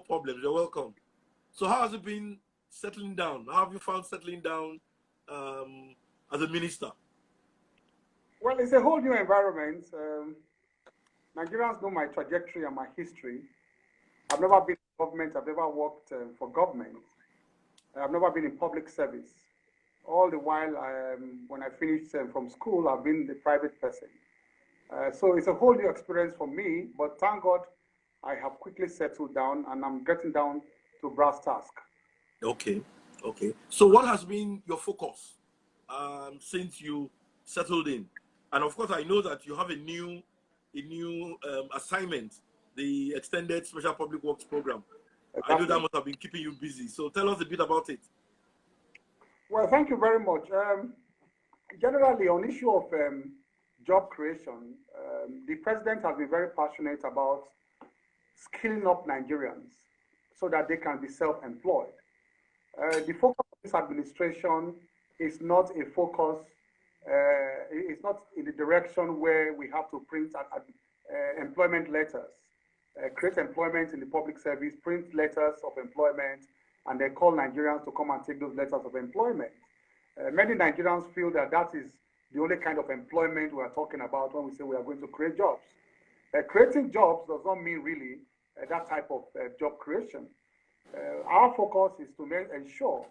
problems. You're welcome. So how has it been settling down? How have you found settling down as a minister? Well, it's a whole new environment. Nigerians know my trajectory and my history. I've never been in government. I've never worked for government. I've never been in public service. All the while, when I finished from school, I've been the private person. So it's a whole new experience for me, but thank God I have quickly settled down and I'm getting down to brass task. Okay, okay. So what has been your focus since you settled in? And of course, I know that you have a new assignment, the Extended Special Public Works Program. Exactly. I know that must have been keeping you busy. So tell us a bit about it. Well, thank you very much. Generally, on issue of job creation, the president has been very passionate about skilling up Nigerians so that they can be self-employed. The focus of this administration is not a focus, it's not in the direction where we have to print employment letters, create employment in the public service, print letters of employment, and then call Nigerians to come and take those letters of employment. Many Nigerians feel that that is the only kind of employment we are talking about when we say we are going to create jobs. Creating jobs does not mean really that type of job creation. Our focus is to ensure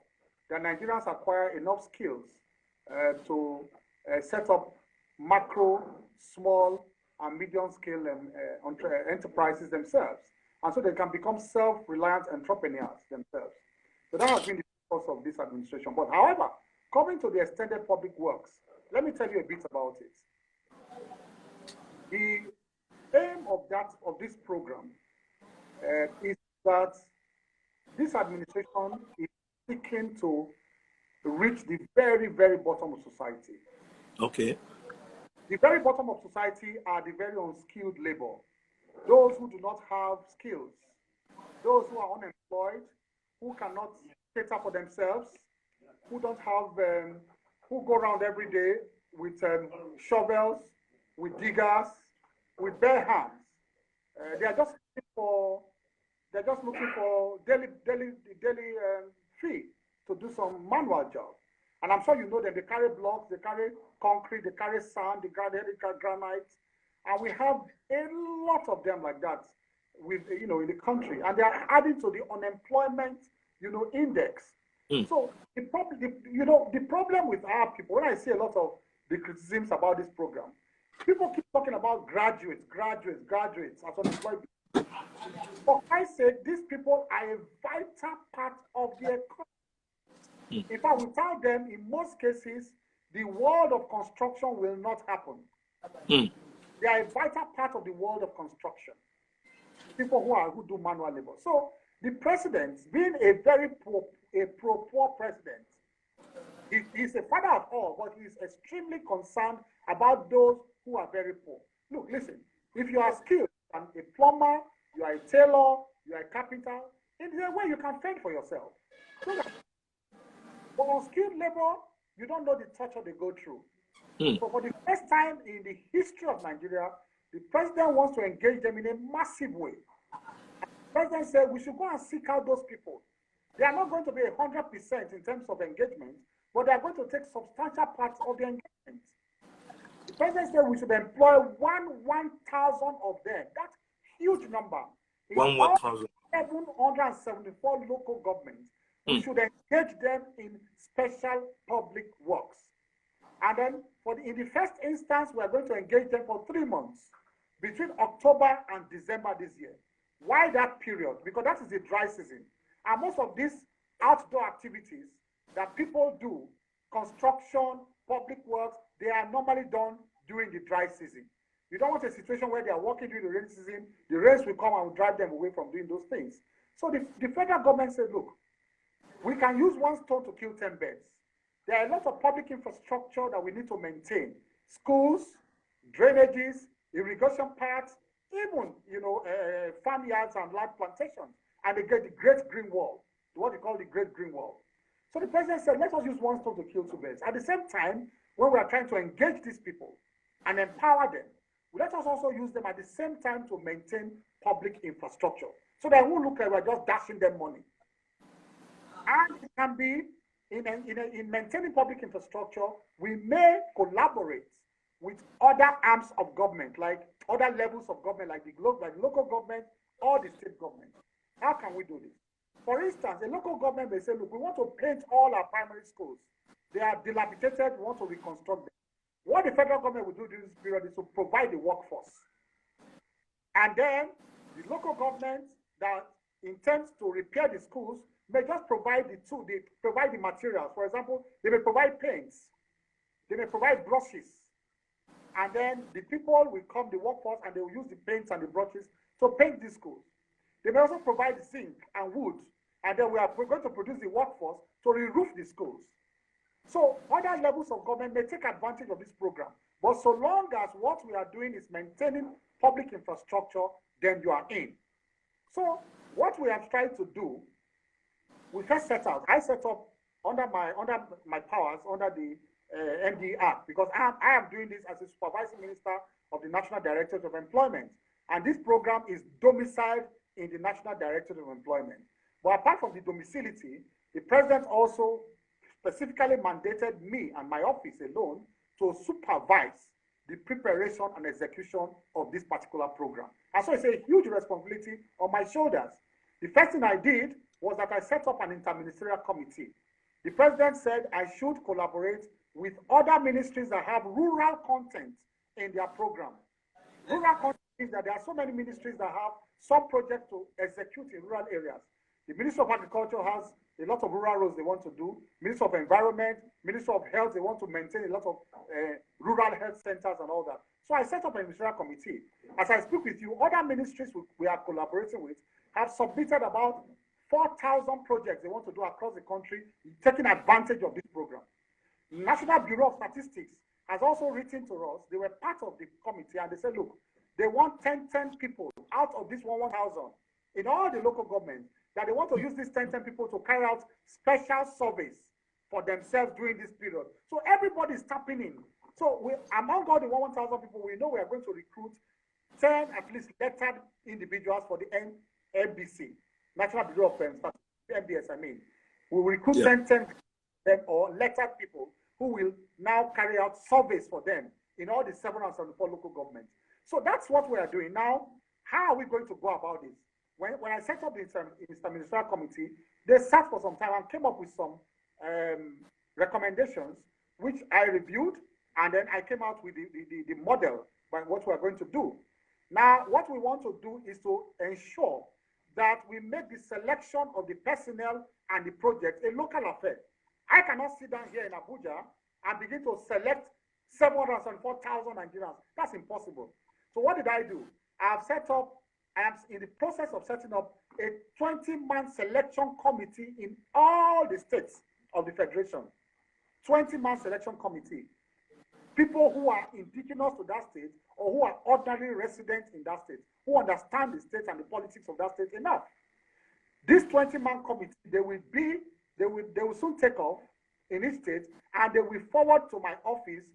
that Nigerians acquire enough skills to set up macro, small, and medium-scale enterprises themselves, and so they can become self-reliant entrepreneurs themselves. So that has been the focus of this administration. But however, coming to the extended public works, let me tell you a bit about it. The aim of this program is that this administration is seeking to reach the very, very bottom of society. Okay. The very bottom of society are the very unskilled labor, those who do not have skills, those who are unemployed, who cannot cater for themselves, who don't have, who go around every day with shovels, with diggers, with bare hands. They are just looking for daily fee to do some manual job. And I'm sure you know that they carry blocks, they carry concrete, they carry sand, they carry granite, and we have a lot of them like that, with in the country, and they are adding to the unemployment, index. So the problem with our people, when I see a lot of the criticisms about this program, people keep talking about graduates as unemployed people. For Christ's sake, these people are a vital part of the economy. In fact, without them, in most cases, the world of construction will not happen. They are a vital part of the world of construction. People who do manual labor. So the president, being a very pro-poor president, he's a father of all, but he's extremely concerned about those who are very poor. Look, listen, if you are skilled, and a plumber, you are a tailor, you are a carpenter, in a way you can fend for yourself. But on skilled labor, you don't know the torture they go through. So for the first time in the history of Nigeria, the president wants to engage them in a massive way. And the president said we should go and seek out those people. They are not going to be 100% in terms of engagement, but they are going to take substantial parts of the engagement. The president said we should employ 1,000 of them. That's a huge number. 1,000. 774 local governments. We should engage them in special public works. And then in the first instance, we are going to engage them for 3 months, between October and December this year. Why that period? Because that is the dry season. And most of these outdoor activities that people do, construction, public works, they are normally done during the dry season. You don't want a situation where they are working during the rainy season, the rains will come and will drive them away from doing those things. So the federal government said, look, we can use one stone to kill 10 birds. There are a lot of public infrastructure that we need to maintain. Schools, drainages, irrigation paths, even, farmyards and land plantations. And they get the Great Green Wall, what they call the Great Green Wall. So the president said, let us use one stone to kill 2 birds. At the same time, when we are trying to engage these people and empower them, let us also use them at the same time to maintain public infrastructure. So they won't look like we're just dashing them money. And it can be in maintaining public infrastructure, we may collaborate with other arms of government, like other levels of government, like the local government or the state government. How can we do this? For instance, a local government may say, look, we want to paint all our primary schools. They are dilapidated, we want to reconstruct them. What the federal government will do during this period is to provide the workforce. And then the local government that intends to repair the schools may just provide the tool, they provide the materials. For example, they may provide paints, they may provide brushes, and then the people will come, the workforce, and they will use the paints and the brushes to paint the schools. They may also provide zinc and wood, and then we are going to produce the workforce to re-roof the schools. So other levels of government may take advantage of this program, but so long as what we are doing is maintaining public infrastructure, then you are in. So what we have tried to do, we first set out, I set up under my powers, under the ND Act, because I am doing this as a supervising minister of the National Directorate of Employment. And this program is domiciled in the National Directorate of Employment. But apart from the domicility, the president also specifically mandated me and my office alone to supervise the preparation and execution of this particular program. And so it's a huge responsibility on my shoulders. The first thing I did was that I set up an interministerial committee. The president said I should collaborate with other ministries that have rural content in their program. Rural content is that there are so many ministries that have some projects to execute in rural areas. The Ministry of Agriculture has a lot of rural roads they want to do. Ministry of Environment, Ministry of Health, they want to maintain a lot of rural health centers and all that. So I set up a ministerial committee. As I speak with you, other ministries we are collaborating with have submitted about 4,000 projects they want to do across the country, taking advantage of this program. National Bureau of Statistics has also written to us. They were part of the committee, and they said, look, they want 10 people out of this 1,000 in all the local governments, that they want to use these 10 people to carry out special surveys for themselves during this period. So everybody is tapping in. So among all the 1,000 people, we know we are going to recruit 10 at least lettered individuals for the NBC, National Bureau of Statistics, MBS, I mean. We will recruit 10 or lettered people who will now carry out surveys for them in all the 774 local governments. So that's what we are doing. Now, how are we going to go about this? When I set up this interministerial committee, they sat for some time and came up with some recommendations, which I reviewed, and then I came out with the model by what we are going to do. Now, what we want to do is to ensure that we make the selection of the personnel and the project a local affair. I cannot sit down here in Abuja and begin to select 704,000 Nigerians. That's impossible. So what did I do? I am in the process of setting up a 20-man selection committee in all the states of the Federation. 20-man selection committee. People who are indigenous to that state or who are ordinary residents in that state, who understand the state and the politics of that state enough. This 20-man committee, they will soon take off in each state, and they will forward to my office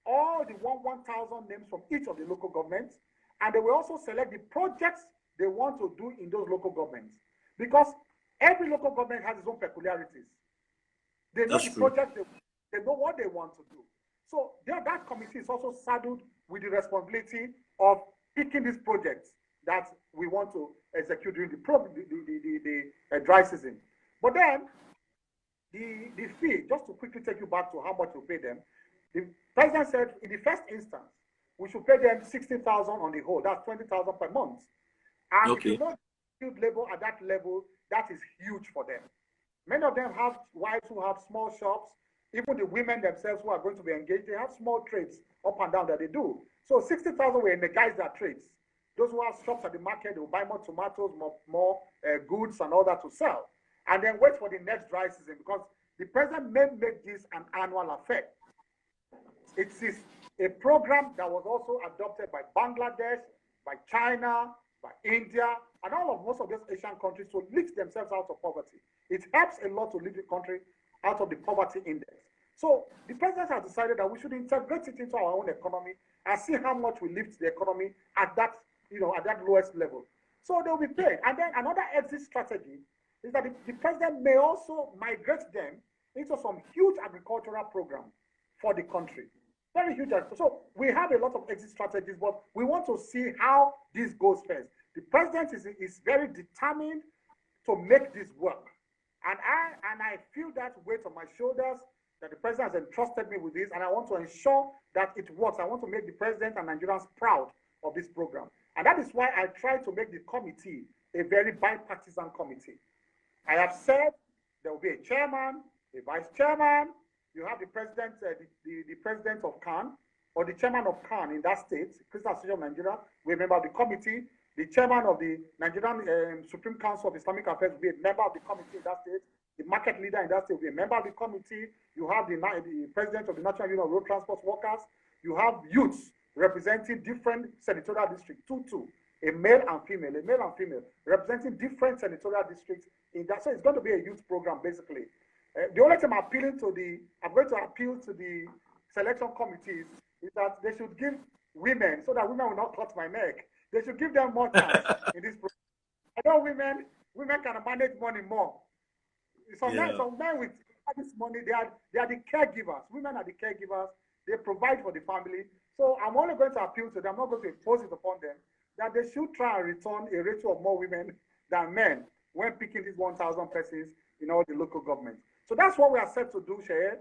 all the 1,000 names from each of the local governments, and they will also select the projects they want to do in those local governments. Because every local government has its own peculiarities. They know the project, they know what they want to do. So that committee is also saddled with the responsibility of picking these projects that we want to execute during the dry season. But then, the fee, just to quickly take you back to how much we pay them, the president said in the first instance, we should pay them 60,000 on the whole. That's 20,000 per month. And if you know skilled labor at that level, that is huge for them. Many of them have wives who have small shops. Even the women themselves who are going to be engaged, they have small trades up and down that they do. So 60,000 will energize their trades. Those who have shops at the market, they will buy more tomatoes, more goods and all that to sell. And then wait for the next dry season, because the president may make this an annual affair. It is a program that was also adopted by Bangladesh, by China, by India, and most of those Asian countries to lift themselves out of poverty. It helps a lot to lift the country out of the poverty index. So the president has decided that we should integrate it into our own economy and see how much we lift the economy at that, at that lowest level. So they'll be paid. And then another exit strategy is that the president may also migrate them into some huge agricultural program for the country. Very huge. So we have a lot of exit strategies, but we want to see how this goes first. The president is very determined to make this work. And I feel that weight on my shoulders that the president has entrusted me with this, and I want to ensure that it works. I want to make the president and Nigerians proud of this program. And that is why I try to make the committee a very bipartisan committee. I have said there will be a chairman, a vice chairman. You have the president, the president of CAN, or the chairman of CAN in that state, Christian Association of Nigeria, will be a member of the committee. The chairman of the Nigerian Supreme Council of Islamic Affairs will be a member of the committee in that state. The market leader in that state will be a member of the committee. You have the president of the National Union of Road Transport Workers. You have youths representing different senatorial districts, two, a male and female, representing different senatorial districts in that. So it's going to be a youth program, basically. The only thing I'm going to appeal to the selection committees is that they should give women, so that women will not cut my neck. They should give them more chance in this program. I know women can manage money more. Some men with this money, they are the caregivers. Women are the caregivers. They provide for the family. So I'm only going to appeal to them. I'm not going to impose it upon them, that they should try and return a ratio of more women than men when picking these 1,000 persons in all the local governments. So that's what we are set to do, Shayed.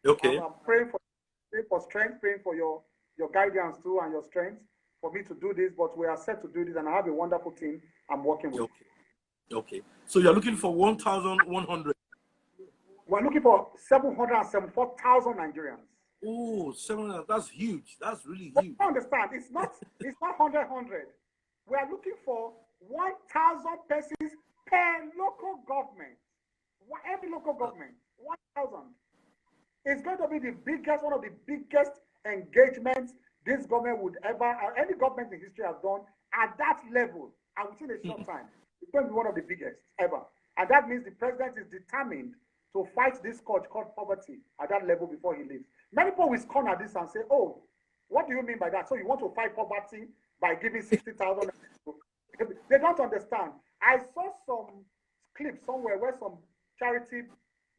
Okay. I'm praying for strength, praying for your guidance too and your strength for me to do this, but we are set to do this, and I have a wonderful team I'm working with. Okay. So you're looking for 1,100? We're looking for 774,000 Nigerians. Oh, 700, that's huge. That's really huge. I understand. It's not 100. We are looking for 1,000 persons per local government. Every local government, 1,000. It's going to be one of the biggest engagements this government would ever, any government in history has done at that level, and within a short time. It's going to be one of the biggest ever. And that means the president is determined to fight this scourge called poverty at that level before he leaves. Many people will scorn at this and say, oh, what do you mean by that? So you want to fight poverty by giving 60,000? They don't understand. I saw some clips somewhere where some charity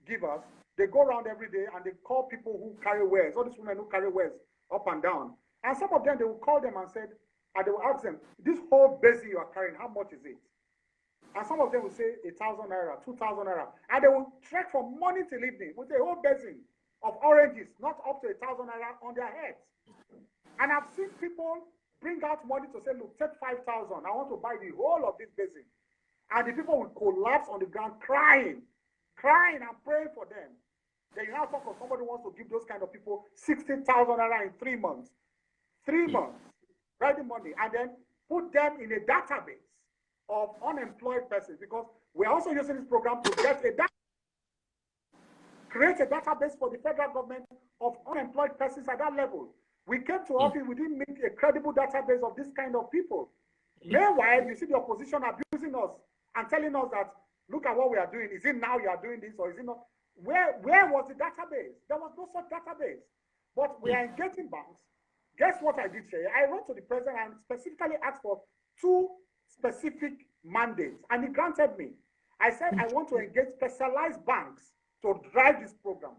givers, they go around every day and they call people who carry wares, all these women who carry wares up and down. And some of them, they will call them and they will ask them, this whole basin you are carrying, how much is it? And some of them will say 1,000 naira, 2,000 naira. And they will trek from morning till evening with a whole basin of oranges, not up to 1,000 naira on their heads. And I've seen people bring out money to say, look, take 5,000. I want to buy the whole of this basin. And the people will collapse on the ground crying and praying for them. Then you now talk of somebody who wants to give those kind of people 60,000 naira in 3 months. 3 months, ready money, and then put them in a database of unemployed persons, because we're also using this program to create a database for the federal government of unemployed persons at that level. We came to office, we didn't make a credible database of this kind of people. Meanwhile, you see the opposition abusing us and telling us that, look at what we are doing. Is it now you are doing this, or is it not? Where was the database? There was no such database. But we are engaging banks. Guess what I did, Shay? I wrote to the president and specifically asked for 2 specific mandates, and he granted me. I said I want to engage specialized banks to drive this program.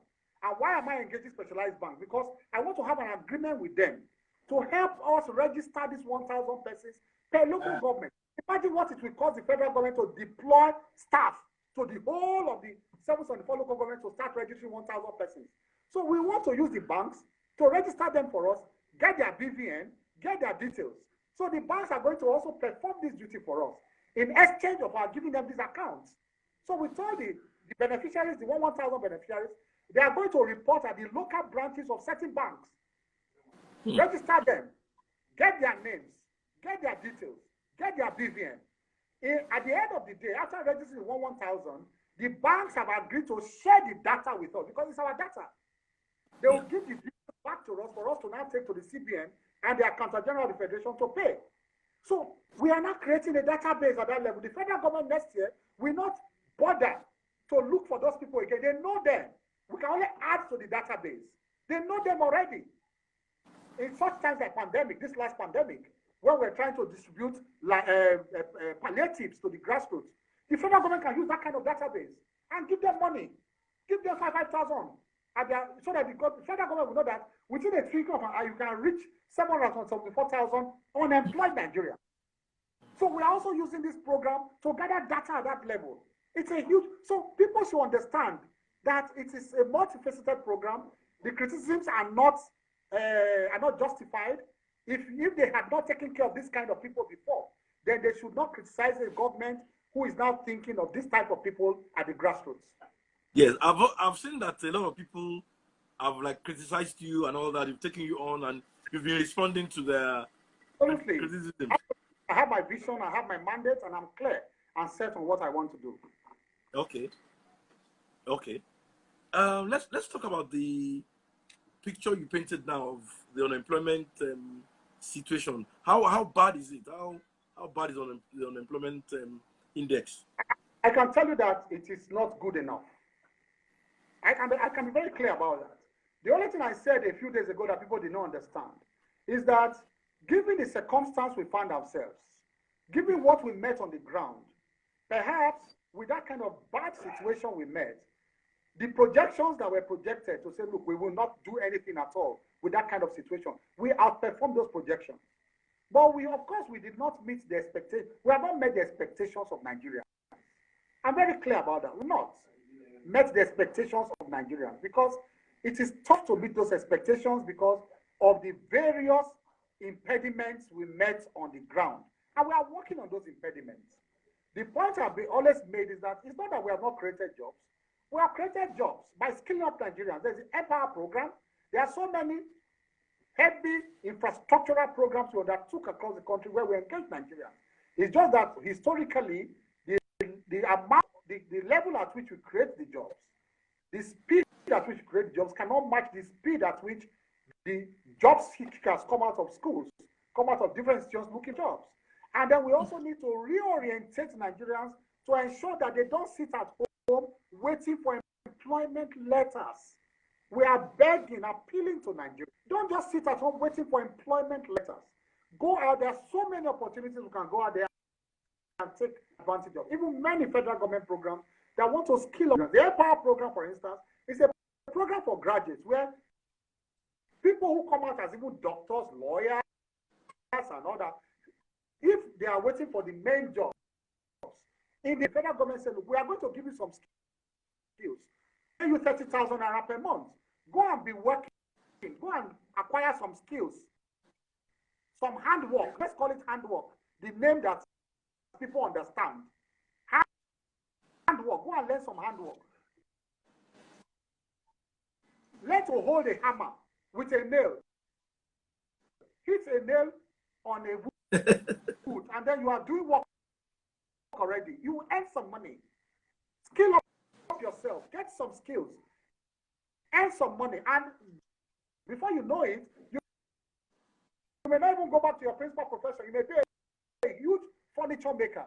And why am I engaging specialized banks? Because I want to have an agreement with them to help us register these 1,000 persons per local government. Imagine what it will cost the federal government to deploy staff to the whole of the 774 local governments to start registering 1,000 persons. So we want to use the banks to register them for us, get their BVN, get their details. So the banks are going to also perform this duty for us in exchange of our giving them these accounts. So we told the beneficiaries, the 1,000 beneficiaries, they are going to report at the local branches of certain banks, register them, get their names, get their details, get their BVN. At the end of the day, after registering 1,000, the banks have agreed to share the data with us because it's our data. They will give the data back to us for us to now take to the CBN and the Accountant General of the Federation to pay. So we are now creating a database at that level. The federal government next year will not bother to look for those people again. They know them. We can only add to the database. They know them already. In such times like pandemic, this last pandemic, when we're trying to distribute like palliatives to the grassroots. The federal government can use that kind of database and give them money, give them 5,000, so that the federal government will know that within a twinkle of an eye, you can reach 774,000 unemployed Nigerians. So we are also using this program to gather data at that level. It's a huge, so people should understand that it is a multifaceted program. The criticisms are not justified. If they had not taken care of this kind of people before, then they should not criticize a government who is now thinking of this type of people at the grassroots. Yes, I've seen that a lot of people have like criticized you and all that. You've taken you on and you've been responding to their criticism. I have my vision, I have my mandate, and I'm clear and set on what I want to do. Okay. Okay. Let's talk about the picture you painted now of the unemployment situation. How bad is it? How bad is the unemployment index? I can tell you that it is not good enough. I can be very clear about that. The only thing I said a few days ago that people did not understand is that given the circumstance we found ourselves, given what we met on the ground, perhaps with that kind of bad situation we met, the projections that were projected to say, look, we will not do anything at all with that kind of situation, we outperformed those projections. But of course, we did not meet the expectations. We have not met the expectations of Nigeria. I'm very clear about that. We've not met the expectations of Nigerians because it is tough to meet those expectations because of the various impediments we met on the ground. And we are working on those impediments. The point I've always made is that it's not that we have not created jobs. We have created jobs by skilling up Nigerians. There's the Empower program. There are so many heavy infrastructural programs we undertook across the country where we engage Nigerians. It's just that historically, the level at which we create the jobs, the speed at which we create jobs cannot match the speed at which the job seekers come out of schools, come out of different institutions looking for jobs. And then we also need to reorientate Nigerians to ensure that they don't sit at home waiting for employment letters. We are begging, appealing to Nigeria. Don't just sit at home waiting for employment letters. Go out. There are so many opportunities we can go out there and take advantage of. Even many federal government programs that want to skill up. The Empower program, for instance, is a program for graduates where people who come out as even doctors, lawyers, and all that, if they are waiting for the main jobs, in the federal government said, look, we are going to give you some skills. Pay you 30,000 naira per month. Go and be working. Go and acquire some skills. Some handwork. Let's call it handwork. The name that people understand. Handwork. Go and learn some handwork. Learn to hold a hammer with a nail. Hit a nail on a wood, and then you are doing work already. You will earn some money. Skill up yourself. Get some skills. Earn some money. And before you know it, you may not even go back to your principal profession. You may be a huge furniture maker.